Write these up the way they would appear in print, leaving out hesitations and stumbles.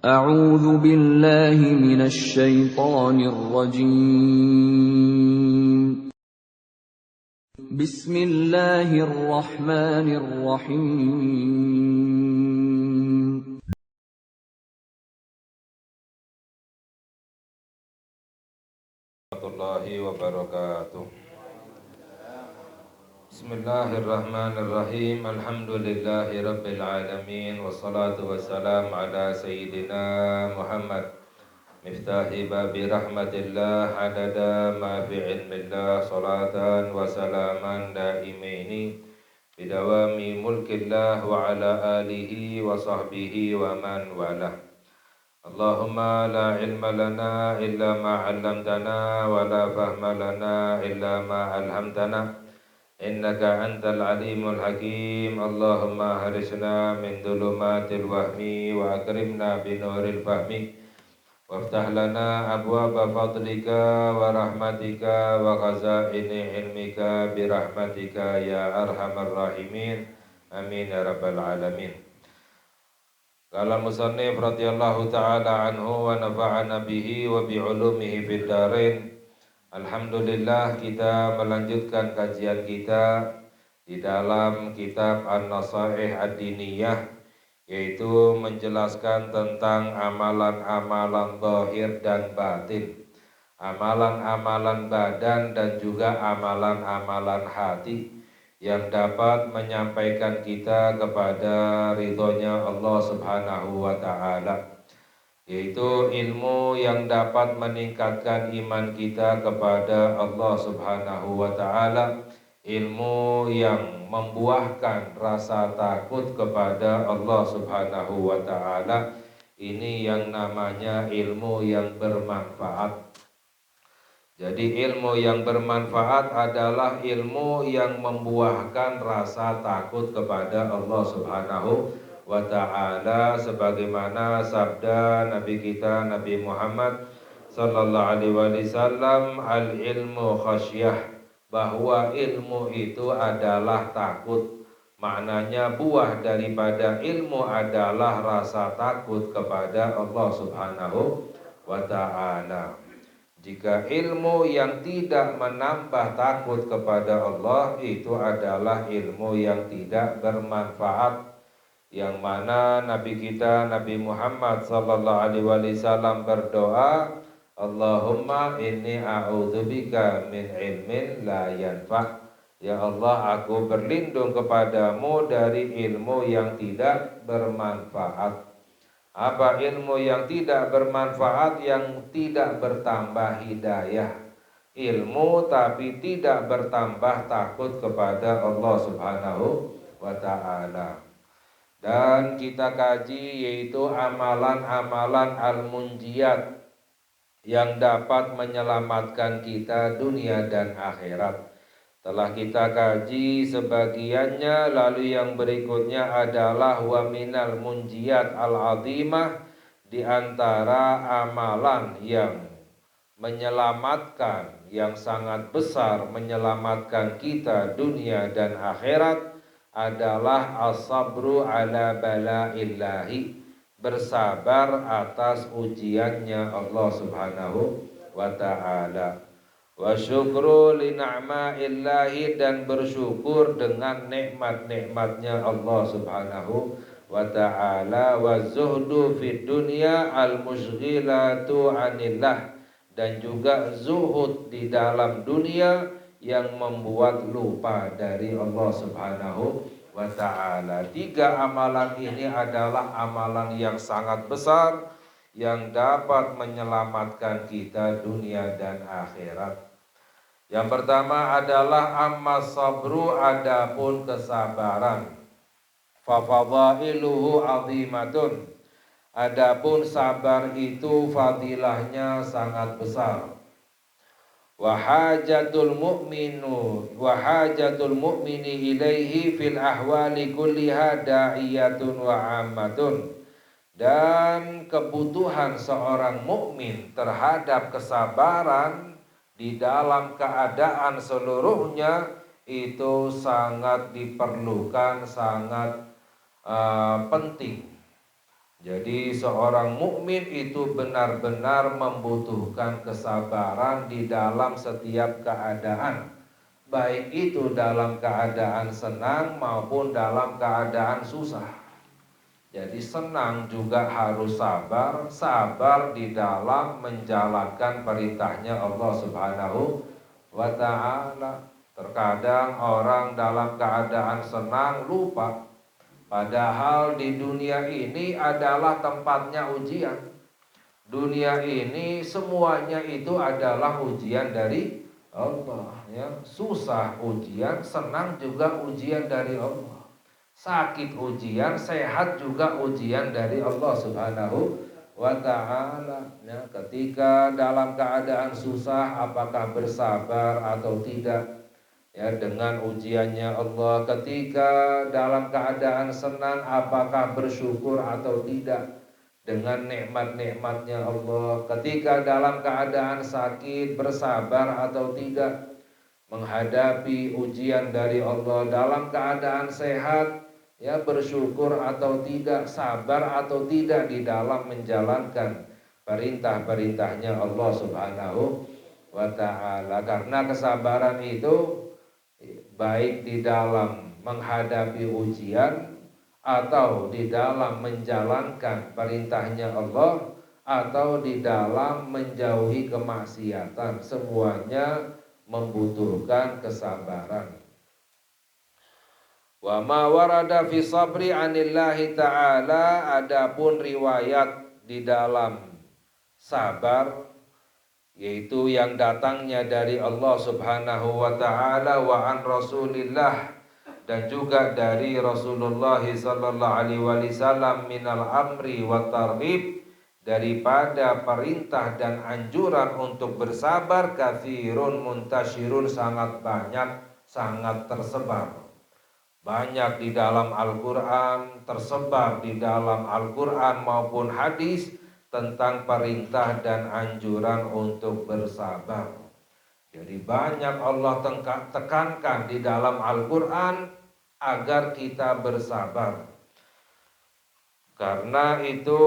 أعوذ بالله من الشيطان الرجيم. بسم الله الرحمن الرحيم. Warahmatullahi wabarakatuh. Bismillahirrahmanirrahim. Alhamdulillahi rabbil alamin. Wassalatu wassalamu ala sayyidina Muhammad miftahi babi rahmatillah adada ma fi ilmillah. Salatan wa salaman daimaini bidawami mulkillah wa ala alihi wa sahbihi wa man walah. Allahumma la ilma lana illa ma 'allamtana wa la fahma lana illa ma 'allamtana innaka antal alimul hakim. Allahumma harisna min dhulumatil wahmi wa akrimna binuril fahmi waftah lana abwaba fadlika wa rahmatika wa khazaini ilmika birahmatika ya arhamar rahimin. Amin ya rabbal alamin. Qala musannif radhiyallahu ta'ala anhu wa nafa'ana bihi wa bi'ulumihi fid dharain. Alhamdulillah, kita melanjutkan kajian kita di dalam kitab An-Nasaih Ad-Diniyah, yaitu menjelaskan tentang amalan-amalan zahir dan batin, amalan-amalan badan dan juga amalan-amalan hati yang dapat menyampaikan kita kepada ridhonya Allah Subhanahu wa ta'ala, yaitu ilmu yang dapat meningkatkan iman kita kepada Allah Subhanahu wa ta'ala, ilmu yang membuahkan rasa takut kepada Allah Subhanahu wa ta'ala. Ini yang namanya ilmu yang bermanfaat. Jadi ilmu yang bermanfaat adalah ilmu yang membuahkan rasa takut kepada Allah Subhanahu wa ta'ala, sebagaimana sabda Nabi kita Nabi Muhammad sallallahu alaihi wasallam, al ilmu khasyah, bahwa ilmu itu adalah takut. Maknanya buah daripada ilmu adalah rasa takut kepada Allah Subhanahu wa ta'ala. Jika ilmu yang tidak menambah takut kepada Allah, itu adalah ilmu yang tidak bermanfaat, yang mana Nabi kita Nabi Muhammad sallallahu alaihi wasallam berdoa, Allahumma inni a'udzubika min ilmin la yanfa'. Ya Allah, aku berlindung kepadamu dari ilmu yang tidak bermanfaat. Apa ilmu yang tidak bermanfaat? Yang tidak bertambah hidayah. Ilmu tapi tidak bertambah takut kepada Allah Subhanahu wa ta'ala. Dan kita kaji yaitu amalan-amalan al-munjiyat yang dapat menyelamatkan kita dunia dan akhirat. Telah kita kaji sebagiannya, lalu yang berikutnya adalah wa minal munjiyat al-azimah, di antara amalan yang menyelamatkan, yang sangat besar menyelamatkan kita dunia dan akhirat adalah as-sabru ala balaillahi, bersabar atas ujiannya Allah Subhanahu wa ta'ala. Wa syukru li na'ma'illahi, dan bersyukur dengan nikmat-nikmatnya Allah Subhanahu wa ta'ala. Wa zuhdu fid dunya al-mushghilatu anillah, dan juga zuhud di dalam dunia yang membuat lupa dari Allah Subhanahu wa ta'ala. Tiga amalan ini adalah amalan yang sangat besar yang dapat menyelamatkan kita dunia dan akhirat. Yang pertama adalah amma sabru, adapun kesabaran. Fa fadailuhu azimatun, adapun sabar itu fadilahnya sangat besar. Wa hajatul mu'mini ilaihi fil ahwali kulliha da'iyatun wa ammatun, dan kebutuhan seorang mukmin terhadap kesabaran di dalam keadaan seluruhnya itu sangat diperlukan, sangat penting. Jadi seorang mukmin itu benar-benar membutuhkan kesabaran di dalam setiap keadaan, baik itu dalam keadaan senang maupun dalam keadaan susah. Jadi senang juga harus sabar, sabar di dalam menjalankan perintahnya Allah Subhanahu wa ta'ala. Terkadang orang dalam keadaan senang lupa, padahal di dunia ini adalah tempatnya ujian. Dunia ini semuanya itu adalah ujian dari Allah, ya. Susah ujian, senang juga ujian dari Allah. Sakit ujian, sehat juga ujian dari Allah Subhanahu wa ta'ala, ya. Ketika dalam keadaan susah, apakah bersabar atau tidak, ya, dengan ujiannya Allah. Ketika dalam keadaan senang, apakah bersyukur atau tidak dengan nikmat-nikmatnya Allah. Ketika dalam keadaan sakit, bersabar atau tidak menghadapi ujian dari Allah. Dalam keadaan sehat, ya, bersyukur atau tidak, sabar atau tidak di dalam menjalankan perintah-perintahnya Allah Subhanahu wa ta'ala. Karena kesabaran itu baik di dalam menghadapi ujian atau di dalam menjalankan perintahnya Allah atau di dalam menjauhi kemaksiatan, semuanya membutuhkan kesabaran. Wa ma warada fi sabri anillahi ta'ala, adapun riwayat di dalam sabar, yaitu yang datangnya dari Allah Subhanahu wa ta'ala, wa an Rasulillah, dan juga dari Rasulullah sallallahu alaihi wasallam, minal amri wa targhib, daripada perintah dan anjuran untuk bersabar, katsirun muntasyirun, sangat banyak, sangat tersebar. Banyak di dalam Al-Quran, tersebar di dalam Al-Quran maupun hadis tentang perintah dan anjuran untuk bersabar. Jadi banyak Allah tekankan di dalam Al-Quran agar kita bersabar. Karena itu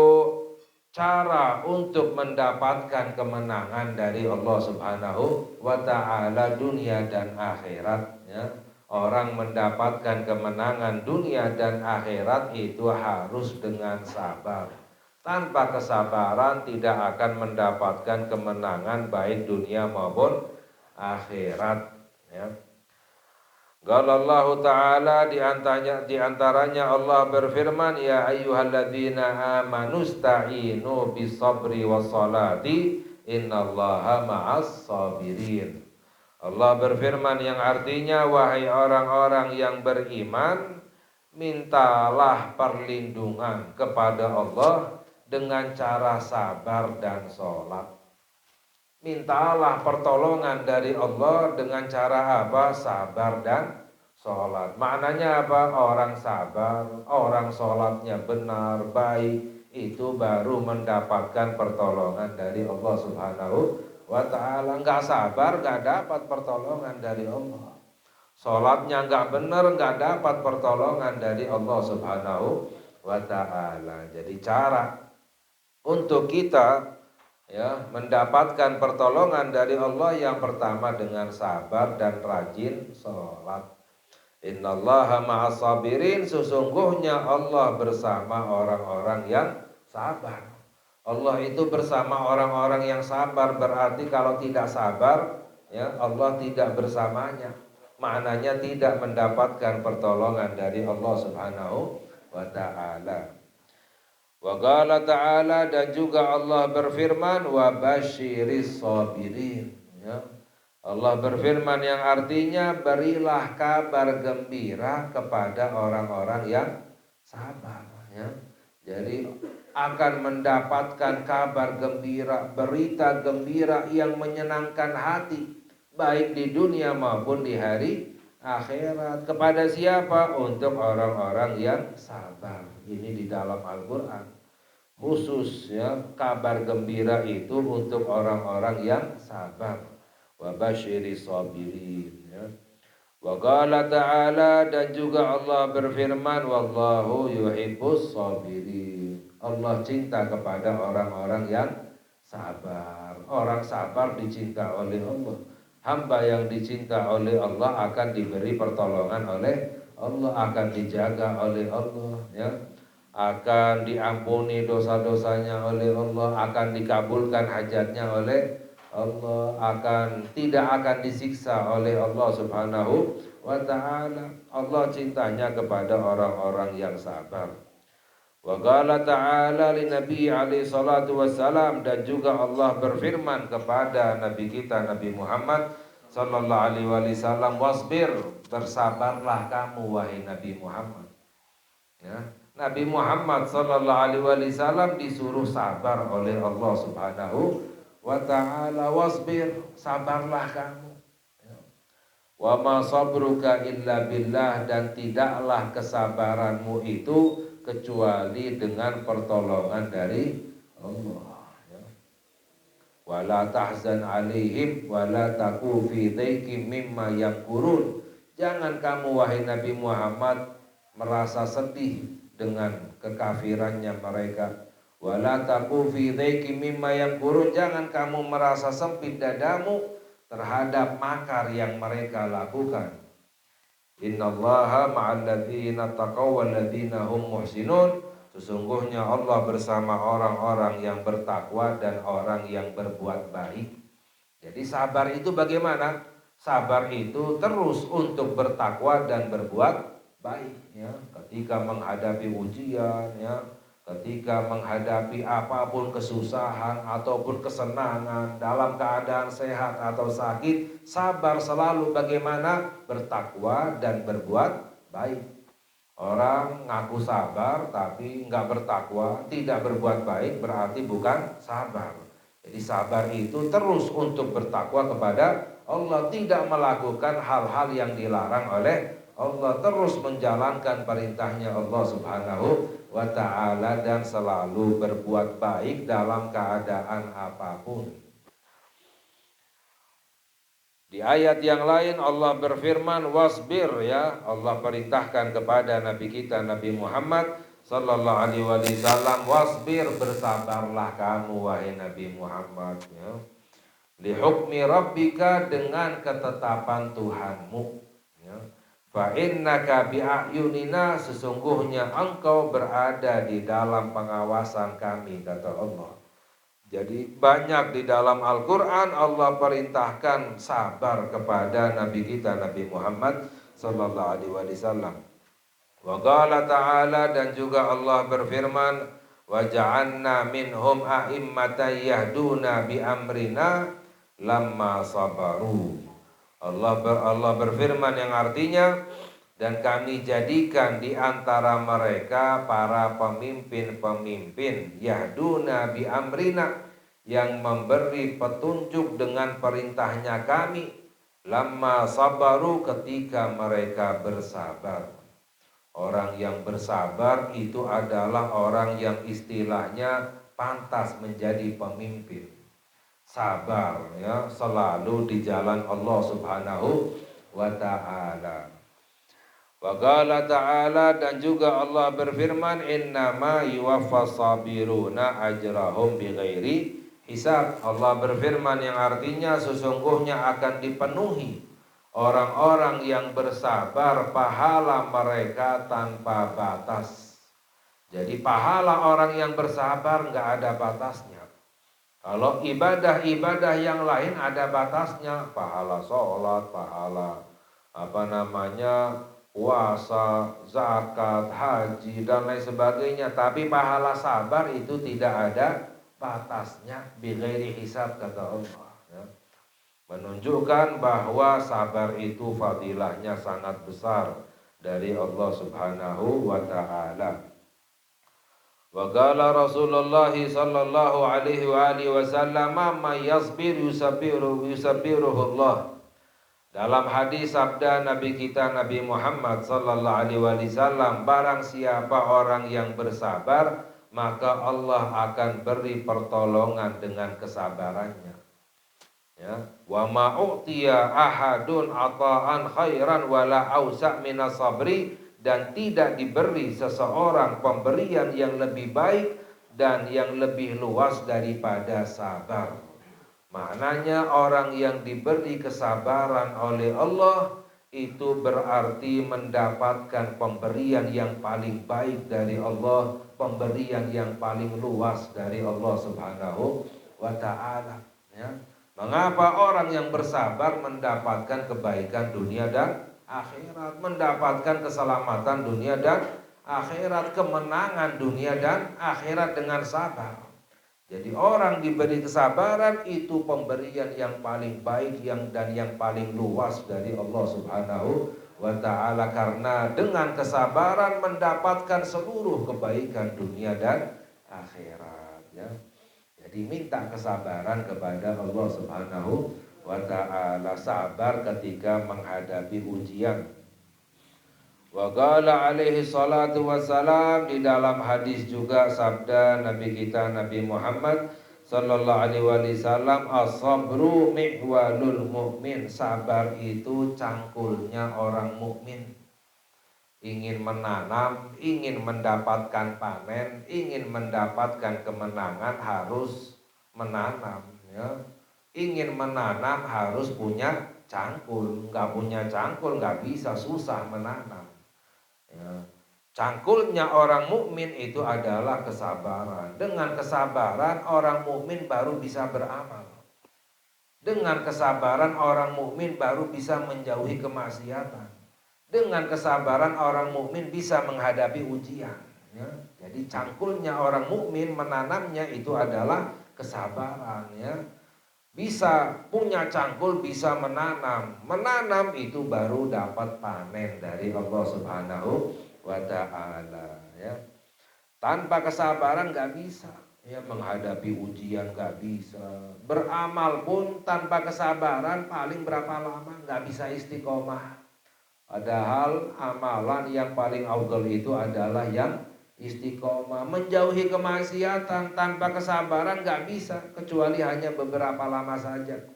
cara untuk mendapatkan kemenangan dari Allah Subhanahu wa ta'ala dunia dan akhirat, ya. Orang mendapatkan kemenangan dunia dan akhirat itu harus dengan sabar. Tanpa kesabaran tidak akan mendapatkan kemenangan baik dunia maupun akhirat, ya. Qalallahu ta'ala, di antaranya Allah berfirman, ya ayyuhalladzina amanu sta'inu bisabri wassalati innallaha ma'as sabirin. Allah berfirman yang artinya, wahai orang-orang yang beriman, mintalah perlindungan kepada Allah dengan cara sabar dan sholat. Mintalah pertolongan dari Allah dengan cara apa? Sabar dan sholat. Maknanya apa? Orang sabar, orang sholatnya benar, baik, itu baru mendapatkan pertolongan dari Allah Subhanahu wa ta'ala. Enggak sabar, enggak dapat pertolongan dari Allah. Sholatnya enggak benar, enggak dapat pertolongan dari Allah Subhanahu wa ta'ala. Jadi cara untuk kita, ya, mendapatkan pertolongan dari Allah, yang pertama dengan sabar dan rajin sholat. Innallaha ma'as sabirin, sesungguhnya Allah bersama orang-orang yang sabar. Allah itu bersama orang-orang yang sabar, berarti kalau tidak sabar, ya, Allah tidak bersamanya. Maknanya tidak mendapatkan pertolongan dari Allah Subhanahu wa ta'ala. Wa qala ta'ala, dan juga Allah berfirman, wa basyiris sabirin, ya. Allah berfirman yang artinya, berilah kabar gembira kepada orang-orang yang sabar, ya. Jadi akan mendapatkan kabar gembira, berita gembira yang menyenangkan hati, baik di dunia maupun di hari akhirat. Kepada siapa? Untuk orang-orang yang sabar. Ini di dalam Al-Quran khusus, ya, kabar gembira itu untuk orang-orang yang sabar. Wa basyiris sabirin, ya. Wa qala ta'ala, dan juga Allah berfirman, wallahu yuhibbus sabirin. Allah cinta kepada orang-orang yang sabar. Orang sabar dicinta oleh Allah. Hamba yang dicinta oleh Allah akan diberi pertolongan oleh Allah, akan dijaga oleh Allah, ya. Akan diampuni dosa-dosanya oleh Allah, akan dikabulkan hajatnya oleh Allah, tidak akan disiksa oleh Allah Subhanahu wa ta'ala. Allah cintanya kepada orang-orang yang sabar. Wa qala ta'ala li Nabi alaihi salatu wassalam, dan juga Allah berfirman kepada Nabi kita Nabi Muhammad sallallahu alaihi wasallam, wasbir, bersabarlah kamu wahai Nabi Muhammad. Ya, Nabi Muhammad sallallahu alaihi wasallam disuruh sabar oleh Allah Subhanahu wa ta'ala. Wasbir, sabarlah kamu. Wa ma sabruka illa billah, dan tidaklah kesabaranmu itu kecuali dengan pertolongan dari Allah. Wa la tahzan alaihim wa la taku fi dhaikim mimma yamkurun. Jangan kamu wahai Nabi Muhammad merasa sedih dengan kekafirannya mereka. Wala taku fi dhaikim mimma yamkurun. Jangan kamu merasa sempit dadamu terhadap makar yang mereka lakukan. Innallaha ma'al ladzina taqaw wal ladzina hum muhsinun. Sesungguhnya Allah bersama orang-orang yang bertakwa dan orang yang berbuat baik. Jadi sabar itu bagaimana? Sabar itu terus untuk bertakwa dan berbuat baik, ya. Ketika menghadapi ujian, ya, ketika menghadapi apapun kesusahan ataupun kesenangan, dalam keadaan sehat atau sakit, sabar selalu bagaimana? Bertakwa dan berbuat baik. Orang ngaku sabar tapi nggak bertakwa, tidak berbuat baik, berarti bukan sabar. Jadi sabar itu terus untuk bertakwa kepada Allah, tidak melakukan hal-hal yang dilarang oleh Allah, terus menjalankan perintahnya Allah Subhanahu wa ta'ala, dan selalu berbuat baik dalam keadaan apapun. Di ayat yang lain Allah berfirman wasbir, ya. Allah perintahkan kepada Nabi kita Nabi Muhammad sallallahu alaihi wasallam, wasbir, bersabarlah kamu wahai Nabi Muhammad, ya. Li hukmi rabbika, dengan ketetapan Tuhanmu, ya. Fa innaka bi a'yunina, sesungguhnya engkau berada di dalam pengawasan kami, kata Allah. Jadi banyak di dalam Al-Quran Allah perintahkan sabar kepada Nabi kita Nabi Muhammad sallallahu alaihi wasallam. Wa qala ta'ala, dan juga Allah berfirman, wa ja'alna minhum a'immatan yahduna bi amrina lamma sabaru. Allah berfirman yang artinya, dan kami jadikan di antara mereka para pemimpin-pemimpin yahduna bi amrina, yang memberi petunjuk dengan perintahnya kami, lamma sabaru, ketika mereka bersabar. Orang yang bersabar itu adalah orang yang istilahnya pantas menjadi pemimpin. Sabar, ya, selalu di jalan Allah Subhanahu wa ta'ala. Wa qala ta'ala, dan juga Allah berfirman, innama yuwaffas sabiruna ajrahum bighairi hisab. Allah berfirman yang artinya sesungguhnya akan dipenuhi orang-orang yang bersabar pahala mereka tanpa batas. Jadi pahala orang yang bersabar nggak ada batasnya. Kalau ibadah-ibadah yang lain ada batasnya, pahala sholat, pahala puasa, zakat, haji, dan lain sebagainya. Tapi pahala sabar itu tidak ada batasnya, bighairi hisab, kata Allah, ya. Menunjukkan bahwa sabar itu fadilahnya sangat besar dari Allah Subhanahu wa ta'ala. Wa qala Rasulullah sallallahu alaihi wasallam, man yasbir yusabbiruhu Allah. Dalam hadis sabda Nabi kita Nabi Muhammad sallallahu alaihi wasallam, barang siapa orang yang bersabar, maka Allah akan beri pertolongan dengan kesabarannya. Ya, wa ma u'tiya ahadun ata'an khairan wala ausa minas sabri, dan tidak diberi seseorang pemberian yang lebih baik dan yang lebih luas daripada sabar. Maknanya orang yang diberi kesabaran oleh Allah itu berarti mendapatkan pemberian yang paling baik dari Allah, pemberian yang paling luas dari Allah Subhanahu wa taala, ya. Mengapa orang yang bersabar mendapatkan kebaikan dunia dan akhirat, mendapatkan keselamatan dunia dan akhirat, kemenangan dunia dan akhirat dengan sabar. Jadi orang diberi kesabaran itu pemberian yang paling baik dan yang paling luas dari Allah Subhanahu wa taala, karena dengan kesabaran mendapatkan seluruh kebaikan dunia dan akhirat, ya. Jadi minta kesabaran kepada Allah Subhanahu wa taala, sabar ketika menghadapi ujian. Wa qala alaihi salatu wassalam, di dalam hadis juga sabda Nabi kita Nabi Muhammad sallallahu alaihi wasallam, as-sabru mihwalul mu'min, sabar itu cangkulnya orang mukmin. Ingin menanam, ingin mendapatkan panen, ingin mendapatkan kemenangan harus menanam, ya. Ingin menanam harus punya cangkul, nggak punya cangkul nggak bisa, susah menanam, ya. Cangkulnya orang mukmin itu adalah kesabaran. Dengan kesabaran orang mukmin baru bisa beramal. Dengan kesabaran orang mukmin baru bisa menjauhi kemaksiatan. Dengan kesabaran orang mukmin bisa menghadapi ujian, ya. Jadi cangkulnya orang mukmin menanamnya itu adalah kesabaran, ya. Bisa punya cangkul, bisa menanam. Menanam itu baru dapat panen dari Allah Subhanahu wa taala, ya. Tanpa kesabaran nggak bisa, ya, menghadapi ujian nggak bisa. Beramal pun tanpa kesabaran paling berapa lama nggak bisa istiqomah. Padahal amalan yang paling afdal itu adalah yang istiqomah. Menjauhi kemaksiatan tanpa kesabaran nggak bisa, kecuali hanya beberapa lama saja,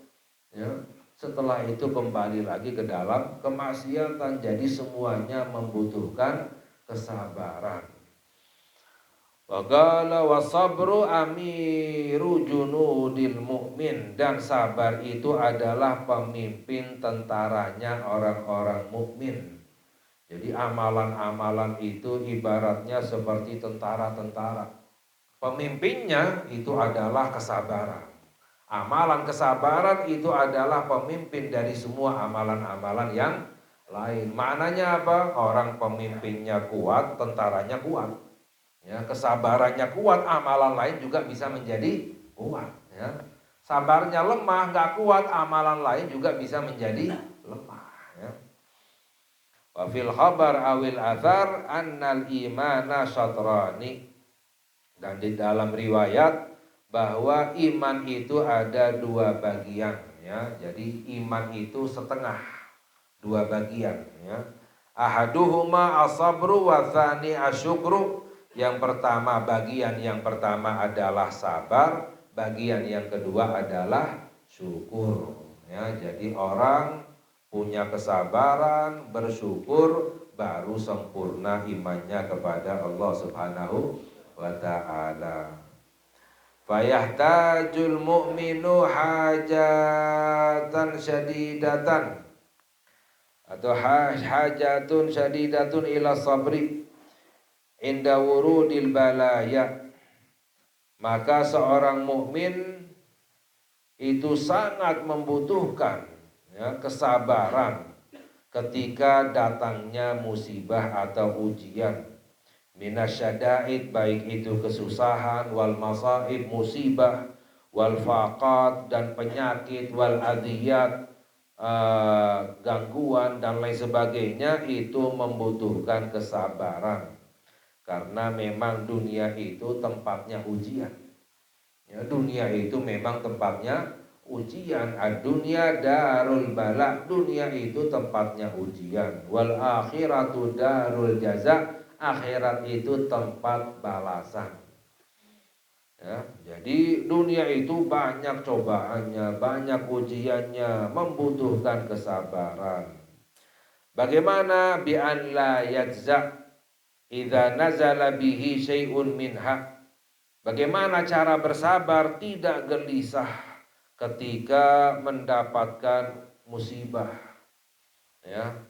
ya. Setelah itu kembali lagi ke dalam kemaksiatan. Jadi semuanya membutuhkan kesabaran. Wa qala wasabru amiru junudil mu'min, dan sabar itu adalah pemimpin tentaranya orang-orang mukmin. Jadi amalan-amalan itu ibaratnya seperti tentara-tentara. Pemimpinnya itu adalah kesabaran. Amalan kesabaran itu adalah pemimpin dari semua amalan-amalan yang lain. Maknanya apa? Orang pemimpinnya kuat, tentaranya kuat. Ya, kesabarannya kuat, amalan lain juga bisa menjadi kuat, ya. Sabarnya lemah, nggak kuat, amalan lain juga bisa menjadi lemah, ya. Wa fil khabar awil athar annal imana syatrani, dan di dalam riwayat bahwa iman itu ada dua bagian, ya. Jadi iman itu setengah, dua bagian, ya. Ahaduhuma as-sabru wa tsani asyukru. Yang pertama, bagian yang pertama adalah sabar, bagian yang kedua adalah syukur, ya. Jadi orang punya kesabaran, bersyukur, baru sempurna imannya kepada Allah Subhanahu wa taala. Fayahtajul mu'minu hajatan syadidatan, atau hajatun syadidatun ila sabri inda wurudil balaya. Maka seorang mukmin itu sangat membutuhkan, ya, kesabaran ketika datangnya musibah atau ujian. Minasyada'id, baik itu kesusahan, wal masaib, musibah, wal faqat, dan penyakit, wal adiyat, gangguan dan lain sebagainya, itu membutuhkan kesabaran. Karena memang dunia itu tempatnya ujian, ya, dunia itu memang tempatnya ujian. Ad-dunya darul bala, dunia itu tempatnya ujian. Wal akhiratu darul jaza, akhirat itu tempat balasan, ya. Jadi dunia itu banyak cobaannya, banyak ujiannya, membutuhkan kesabaran. Bagaimana bi an la yajza idza nazala bihi syai'un minha? Bagaimana cara bersabar tidak gelisah ketika mendapatkan musibah, ya.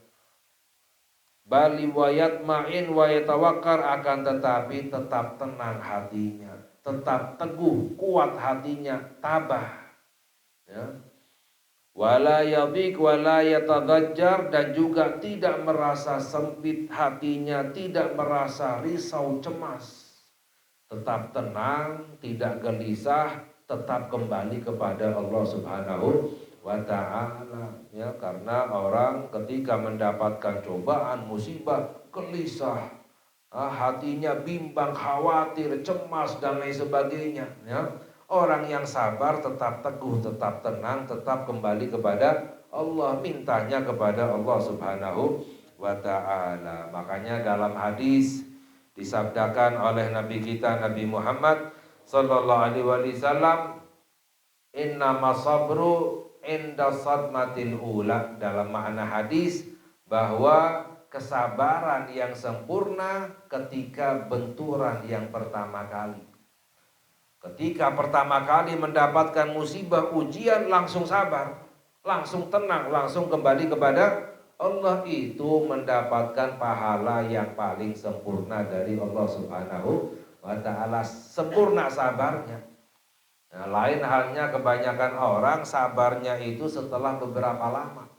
Bali wayat ma'in wa yatawakkar, akan tetapi tetap tenang hatinya, tetap teguh, kuat hatinya, tabah, ya. Wala yadhiq wala yatadajjar, dan juga tidak merasa sempit hatinya, tidak merasa risau cemas. Tetap tenang, tidak gelisah, tetap kembali kepada Allah Subhanahu wa ta'ala, ya. Karena orang ketika mendapatkan cobaan, musibah, gelisah, hatinya bimbang, khawatir, cemas, dan lain sebagainya, ya. Orang yang sabar tetap teguh, tetap tenang, tetap kembali kepada Allah, mintanya kepada Allah Subhanahu wa ta'ala. Makanya dalam hadis disabdakan oleh Nabi kita Nabi Muhammad sallallahu alaihi wasallam, innama sabru inda sadmatil ula, dalam makna hadis bahwa kesabaran yang sempurna ketika benturan yang pertama kali. Ketika pertama kali mendapatkan musibah, ujian, langsung sabar, langsung tenang, langsung kembali kepada Allah, itu mendapatkan pahala yang paling sempurna dari Allah Subhanahu wa ta'ala. Sempurna sabarnya. Nah, lain halnya kebanyakan orang sabarnya itu setelah beberapa lama.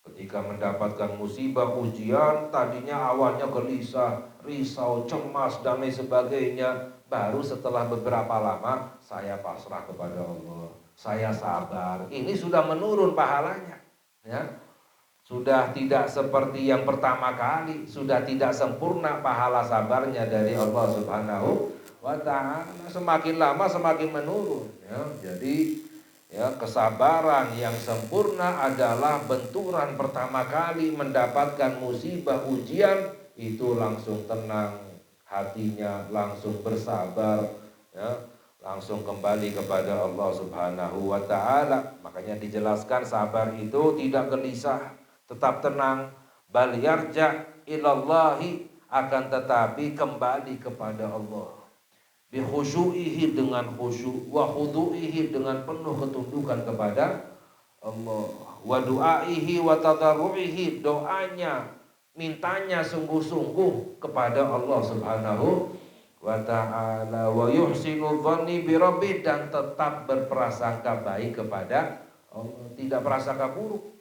Ketika mendapatkan musibah, ujian, tadinya awalnya gelisah, risau, cemas, dan lain sebagainya. Baru setelah beberapa lama, saya pasrah kepada Allah, saya sabar. Ini sudah menurun pahalanya, ya. Sudah tidak seperti yang pertama kali, sudah tidak sempurna pahala sabarnya dari Allah Subhanahu wa ta'ala. Semakin lama semakin menurun, ya. Jadi, ya, kesabaran yang sempurna adalah benturan pertama kali mendapatkan musibah, ujian, itu langsung tenang hatinya, langsung bersabar, ya, langsung kembali kepada Allah Subhanahu wa ta'ala. Makanya dijelaskan sabar itu tidak gelisah, tetap tenang, bal yarja ilallahi, akan tetapi kembali kepada Allah, bi khusyu'ihi, dengan khusyuk, wa khudu'ihi, dengan penuh ketundukan kepada Allah, wa du'aihi wa tadarru'ihi, doanya, mintanya sungguh-sungguh kepada Allah Subhanahu wa ta'ala, wa yuhsinu dhanni bi rabbih, dan tetap berprasangka baik kepada Allah, tidak prasangka buruk.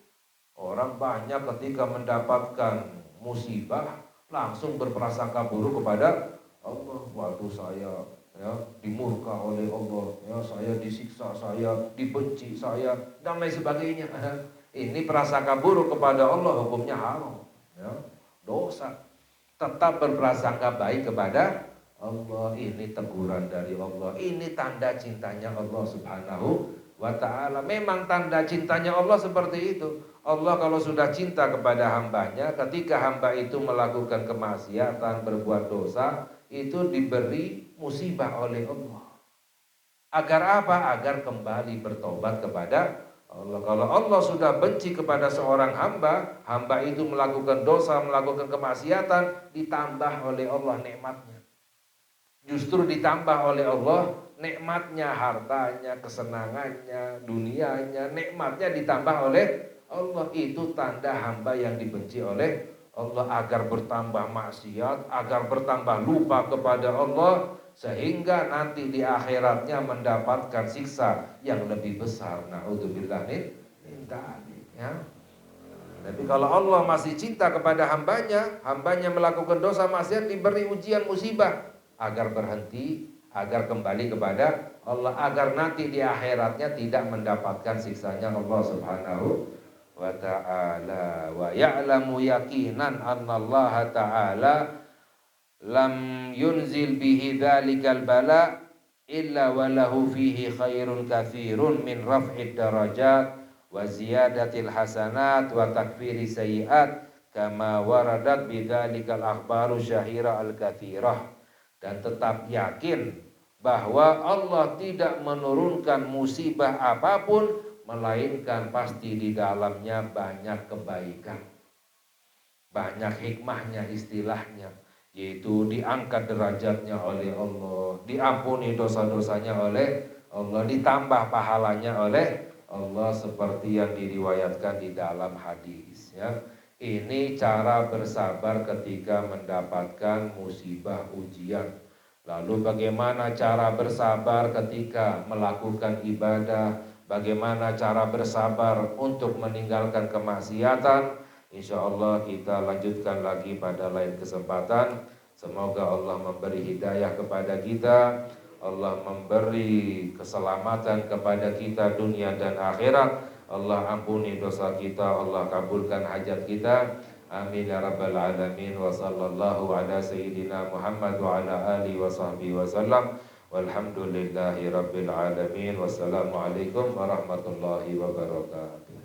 Orang banyak ketika mendapatkan musibah langsung berprasangka buruk kepada Allah. Waduh, saya, ya, dimurka oleh Allah, ya, saya disiksa, saya dibenci, saya, dan lain sebagainya. Ini prasangka buruk kepada Allah, hukumnya haram, ya, dosa. Tetap berprasangka baik kepada Allah, ini teguran dari Allah, ini tanda cintanya Allah Subhanahu wa ta'ala. Memang tanda cintanya Allah seperti itu. Allah kalau sudah cinta kepada hambanya, ketika hamba itu melakukan kemaksiatan, berbuat dosa, itu diberi musibah oleh Allah. Agar apa? Agar kembali bertobat kepada Allah. Kalau Allah sudah benci kepada seorang hamba, hamba itu melakukan dosa, melakukan kemaksiatan, ditambah oleh Allah nikmatnya. Justru ditambah oleh Allah nikmatnya, hartanya, kesenangannya, dunianya, nikmatnya ditambah oleh Allah. Itu tanda hamba yang dibenci oleh Allah, agar bertambah maksiat, agar bertambah lupa kepada Allah, sehingga nanti di akhiratnya mendapatkan siksa yang lebih besar. Na'udzubillah min dzalik, ya. Tapi kalau Allah masih cinta kepada hambanya, hambanya melakukan dosa maksiat, diberi ujian musibah agar berhenti, agar kembali kepada Allah, agar nanti di akhiratnya tidak mendapatkan siksanya Allah Subhanahu wa ta'ala. Wa ya'lamu yaqinan annallaha ta'ala lam yunzil bihi dzalikal bala illa walahu fihi khairun katsirun min raf'id darajat wa ziyadatil hasanat wa takfiri sayyi'at kama waradat bidzalikal akhbaru syahira al katsirah. Dan tetap yakin bahwa Allah tidak menurunkan musibah apapun melainkan pasti di dalamnya banyak kebaikan, banyak hikmahnya istilahnya, yaitu diangkat derajatnya oleh Allah, diampuni dosa-dosanya oleh Allah, ditambah pahalanya oleh Allah seperti yang diriwayatkan di dalam hadis ya. Ini cara bersabar ketika mendapatkan musibah ujian. Lalu bagaimana cara bersabar ketika melakukan ibadah? Bagaimana cara bersabar untuk meninggalkan kemaksiatan? Insya Allah kita lanjutkan lagi pada lain kesempatan. Semoga Allah memberi hidayah kepada kita, Allah memberi keselamatan kepada kita dunia dan akhirat. Allah ampuni dosa kita, Allah kabulkan hajat kita. Amin ya rabbal alamin. Wa sallallahu ala sayyidina Muhammad wa ala alihi wa sahbihi wa sallam. Walhamdulillahi rabbil alamin. Wassalamualaikum warahmatullahi wabarakatuh.